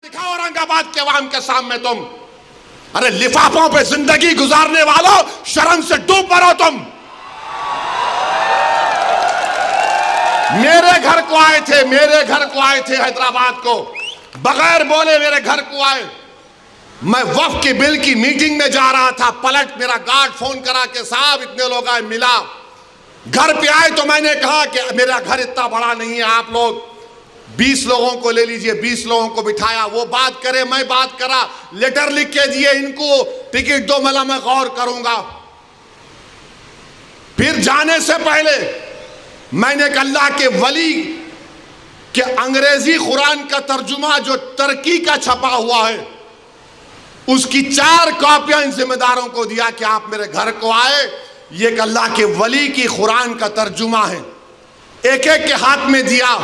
दिखाओ औरंगाबाद के अवाम के सामने तुम। अरे लिफाफों पे जिंदगी गुजारने वालों, शर्म से डूब मरो तुम। मेरे घर को आए थे हैदराबाद को, बगैर बोले मेरे घर को आए। मैं वक्फ की बिल की मीटिंग में जा रहा था, पलट मेरा गार्ड फोन करा के साहब इतने लोग आए, मिला। घर पे आए तो मैंने कहा कि मेरा घर इतना बड़ा नहीं है, आप लोग 20 लोगों को ले लीजिए। 20 लोगों को बिठाया, वो बात करे, मैं बात करा, लेटर लिख के दिए, इनको टिकट दो, मला मैं गौर करूंगा। फिर जाने से पहले मैंने अल्लाह के वली के अंग्रेजी कुरान का तर्जुमा जो तुर्की का छपा हुआ है, उसकी 4 कॉपियां इन जिम्मेदारों को दिया कि आप मेरे घर को आए, ये अल्लाह के वली की कुरान का तर्जुमा है। एक एक के हाथ में दिया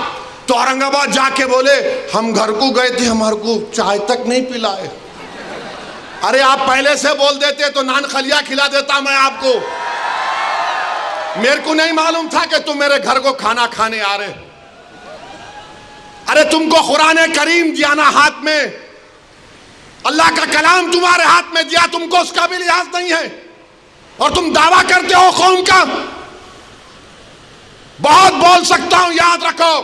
तो औरंगाबाद जाके बोले हम घर को गए थे, हमारे को चाय तक नहीं पिलाए। अरे आप पहले से बोल देते तो नान खलिया खिला देता मैं आपको। मेरे को नहीं मालूम था कि तुम मेरे घर को खाना खाने आ रहे। अरे तुमको कुरान करीम दिया ना हाथ में, अल्लाह का कलाम तुम्हारे हाथ में दिया, तुमको उसका भी लिहाज नहीं है और तुम दावा करते हो कौम का। बहुत बोल सकता हूं, याद रखो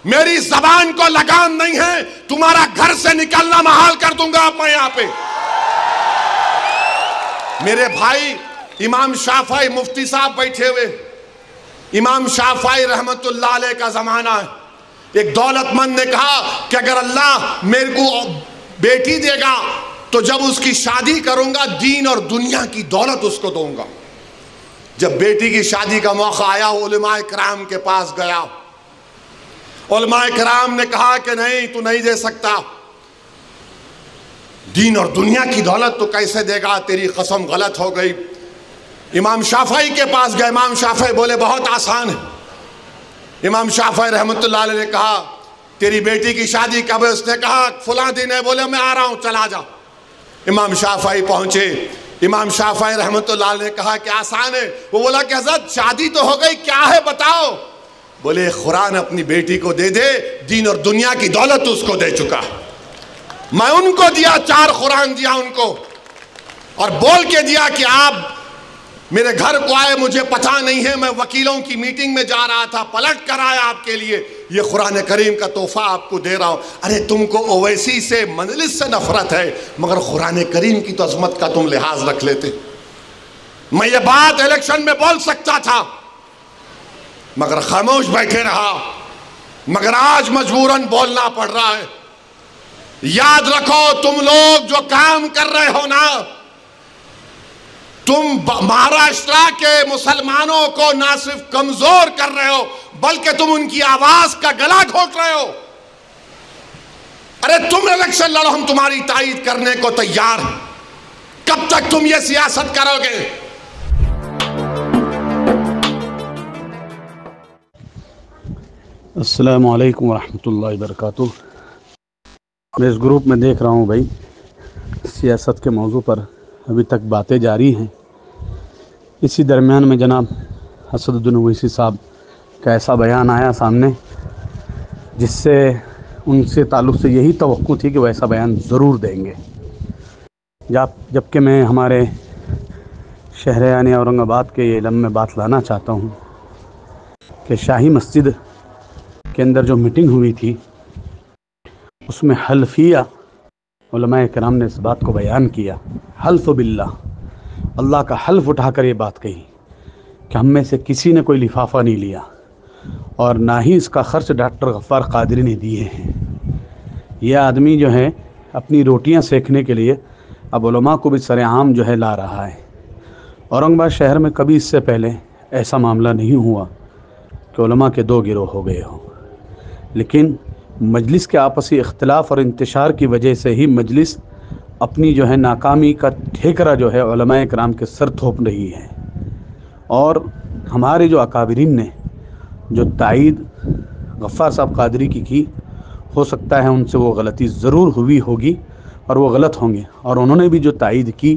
मेरी जबान को लगाम नहीं है, तुम्हारा घर से निकलना महाल कर दूंगा मैं यहां पे। मेरे भाई इमाम शाफई मुफ्ती साहब बैठे हुए, इमाम शाफई रहमतुल्लाह अलैह का जमाना है। एक दौलतमंद ने कहा कि अगर अल्लाह मेरे को बेटी देगा तो जब उसकी शादी करूंगा दीन और दुनिया की दौलत उसको दूंगा। जब बेटी की शादी का मौका आया, उलमाए किराम के पास गया। उलमाए किराम ने कहा कि नहीं, तू नहीं दे सकता, दीन और दुनिया की दौलत तो कैसे देगा, तेरी कसम गलत हो गई। इमाम शाफई के पास गए, इमाम शाफई बोले बहुत आसान है। इमाम शाफई रहमतुल्लाह अलैह ने कहा तेरी बेटी की शादी कब है? उसने कहा फलां दिन है। बोले मैं आ रहा हूं, चला जा। इमाम शाफई पहुंचे, इमाम शाफई रहमतुल्लाह अलैह ने कहा कि आसान है। वो बोला कि हज़रत शादी तो हो गई, क्या है बताओ। बोले कुरान अपनी बेटी को दे दे, दीन और दुनिया की दौलत उसको दे चुका। मैं उनको दिया, 4 कुरान दिया उनको और बोल के दिया कि आप मेरे घर को आए, मुझे पता नहीं है, मैं वकीलों की मीटिंग में जा रहा था, पलट कर आया आपके लिए, ये कुरान करीम का तोहफा आपको दे रहा हूं। अरे तुमको ओवैसी से, मजलिस से नफरत है, मगर कुरान करीम की तो अजमत का तुम लिहाज रख लेते। मैं ये बात इलेक्शन में बोल सकता था मगर खामोश बैठे रहा, मगर आज मजबूरन बोलना पड़ रहा है। याद रखो तुम लोग जो काम कर रहे हो ना, तुम महाराष्ट्र के मुसलमानों को ना सिर्फ कमजोर कर रहे हो बल्कि तुम उनकी आवाज का गला घोट रहे हो। अरे तुम इलेक्शन लड़ो, हम तुम्हारी तायीद करने को तैयार हैं। कब तक तुम ये सियासत करोगे? अस्सलामु अलैकुम वरहमतुल्लाहि वबरकातुहू। मैं इस ग्रुप में देख रहा हूँ भाई, सियासत के मौजू पर अभी तक बातें जारी हैं। इसी दरमियान में जनाब असदुद्दीन ओवैसी साहब का ऐसा बयान आया सामने जिससे उनसे ताल्लुक़ से यही तवक्कुह थी कि वो ऐसा बयान ज़रूर देंगे। जबकि मैं हमारे शहर यानी औरंगाबाद के ये इल्म में बात लाना चाहता हूँ कि शाही मस्जिद के अंदर जो मीटिंग हुई थी उसमें हल्फिया उलमाए किराम ने इस बात को बयान किया, हल्फ बिल्लाह, अल्लाह का हल्फ उठाकर ये बात कही कि हम में से किसी ने कोई लिफाफा नहीं लिया और ना ही इसका खर्च डॉक्टर गफ्फार कादरी ने दिए हैं। यह आदमी जो है अपनी रोटियां सेकने के लिए अब उलमा को भी सरेआम जो है ला रहा है। औरंगाबाद शहर में कभी इससे पहले ऐसा मामला नहीं हुआ कि उलमा के 2 गिरोह हो गए हों, लेकिन मजलिस के आपसी इख्तिलाफ और इंतशार की वजह से ही मजलिस अपनी जो है नाकामी का ठेकरा जो है उलमाए किराम के सर थोप रही है। और हमारे जो अकाबिरीन ने जो तायीद गफ्फार साहब कादरी की हो सकता है उनसे वो गलती ज़रूर हुई होगी और वो गलत होंगे, और उन्होंने भी जो तायीद की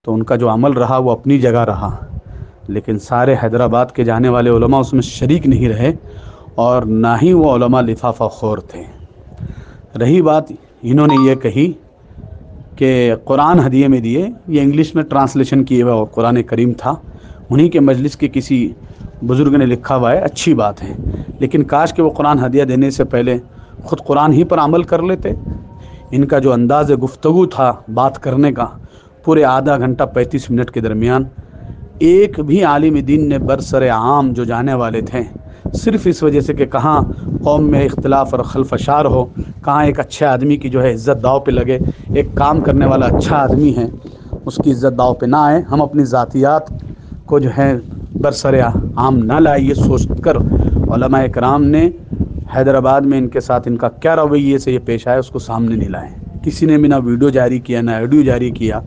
तो उनका जो अमल रहा वो अपनी जगह रहा, लेकिन सारे हैदराबाद के जाने वाले उलमा उसमें शरीक नहीं रहे और ना ही वो उलमा लिफाफा खोर थे। रही बात इन्होंने ये कही कि कुरान हदिये में दिए, ये इंग्लिश में ट्रांसलेशन किए हुआ कुरान करीम था, उन्हीं के मजलिस के किसी बुज़ुर्ग ने लिखा हुआ है, अच्छी बात है, लेकिन काश कि वो कुरान हदिया देने से पहले ख़ुद कुरान ही पर अमल कर लेते। इनका जो अंदाज़ गुफ्तगू था बात करने का, पूरे आधा घंटा 35 मिनट के दरमियान एक भी आलिम दीन ने बरसरे आम जो जाने वाले थे, सिर्फ़ इस वजह से कि कहाँ कौम में इख्तिलाफ़ और खलफशार हो, कहाँ एक अच्छे आदमी की जो है इज़्ज़त दाव पे लगे, एक काम करने वाला अच्छा आदमी है उसकी इज़्ज़त दाव पे ना आए, हम अपनी ज़ातियात को जो है बरसरे आम ना लाए, ये सोच कर उलमा इकराम ने हैदराबाद में इनके साथ इनका क्या रवैये से ये पेश आया उसको सामने नहीं लाए। किसी ने भी ना वीडियो जारी किया ना ऑडियो जारी किया,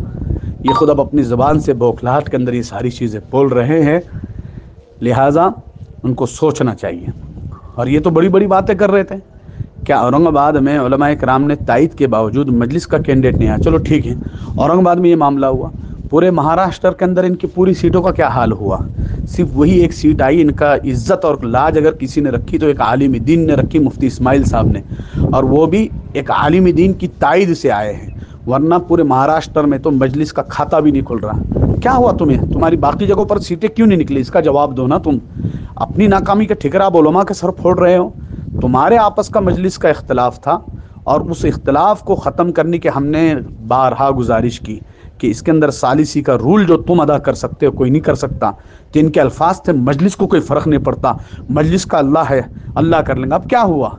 ये खुद अब अपनी ज़बान से बौखलाहट के अंदर ये सारी चीज़ें बोल रहे हैं, लिहाजा उनको सोचना चाहिए। और ये तो बड़ी बड़ी बातें कर रहे थे, क्या औरंगाबाद में उलमा इकराम ने तायद के बावजूद मजलिस का कैंडिडेट नहीं आया, चलो ठीक है औरंगाबाद में ये मामला हुआ, पूरे महाराष्ट्र के अंदर इनकी पूरी सीटों का क्या हाल हुआ, सिर्फ वही एक सीट आई, इनका इज़्ज़त और लाज अगर किसी ने रखी तो एक आलिम दीन ने रखी, मुफ्ती इस्माइल साहब ने, और वो भी एक आलिम दीन की तायद से आए हैं, वरना पूरे महाराष्ट्र में तो मजलिस का खाता भी नहीं खुल रहा। क्या हुआ तुम्हें, तुम्हारी बाकी जगहों पर सीटें क्यों नहीं निकली, इसका जवाब दो ना। तुम अपनी नाकामी का ठिकरा आप उलमा के सर फोड़ रहे हो। तुम्हारे आपस का मजलिस का इख्तलाफ था और उस इख्तलाफ को ख़त्म करने के हमने बारहा गुजारिश की कि इसके अंदर सालिसी का रूल जो तुम अदा कर सकते हो कोई नहीं कर सकता। तो इनके अल्फाज थे मजलिस को कोई फ़र्क नहीं पड़ता, मजलिस का अल्लाह है, अल्लाह कर लेंगे। अब क्या हुआ,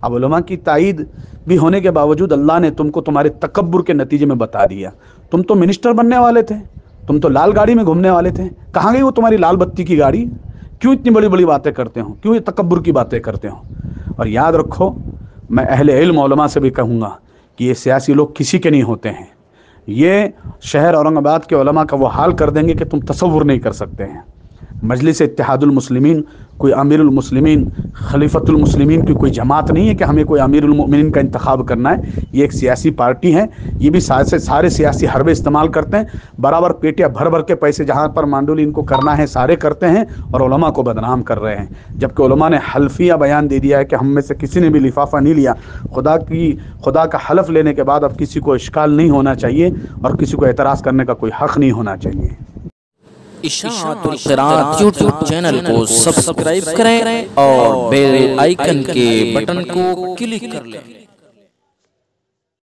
अब उलमा की तायद भी होने के बावजूद अल्लाह ने तुमको तुम्हारे तकब्बुर के नतीजे में बता दिया। तुम तो मिनिस्टर बनने वाले थे, तुम तो लाल गाड़ी में घूमने वाले थे, कहाँ गई वो तुम्हारी लाल बत्ती की गाड़ी? क्यों इतनी बड़ी बड़ी बातें करते हो, क्यों ये तकब्बुर की बातें करते हो? और याद रखो, मैं अहले इल्म उलमा से भी कहूँगा कि ये सियासी लोग किसी के नहीं होते हैं। ये शहर औरंगाबाद के उलमा का वो हाल कर देंगे कि तुम तसव्वुर नहीं कर सकते हैं। मजलिस इत्तेहादुल मुस्लिमीन कोई अमीरुल मुस्लिमीन खलीफतुल मुस्लिमीन की कोई जमात नहीं है कि हमें कोई अमीरुल मोमिनीन का इंतखाब करना है। ये एक सियासी पार्टी है, ये भी सारे सियासी हरबे इस्तेमाल करते हैं, बराबर पेटियाँ भर भर के पैसे जहाँ पर मांडोली इनको करना है सारे करते हैं और उलमा को बदनाम कर रहे हैं। जबकि उलमा ने हल्फिया बयान दे दिया है कि हम में से किसी ने भी लिफाफा नहीं लिया। खुदा का हलफ लेने के बाद अब किसी को इश्काल नहीं होना चाहिए और किसी को एतराज़ करने का कोई हक़ नहीं होना चाहिए। इशाअतुल क़िराअत यूट्यूब चैनल को सब्सक्राइब करें और बेल आइकन के बटन को क्लिक कर लें।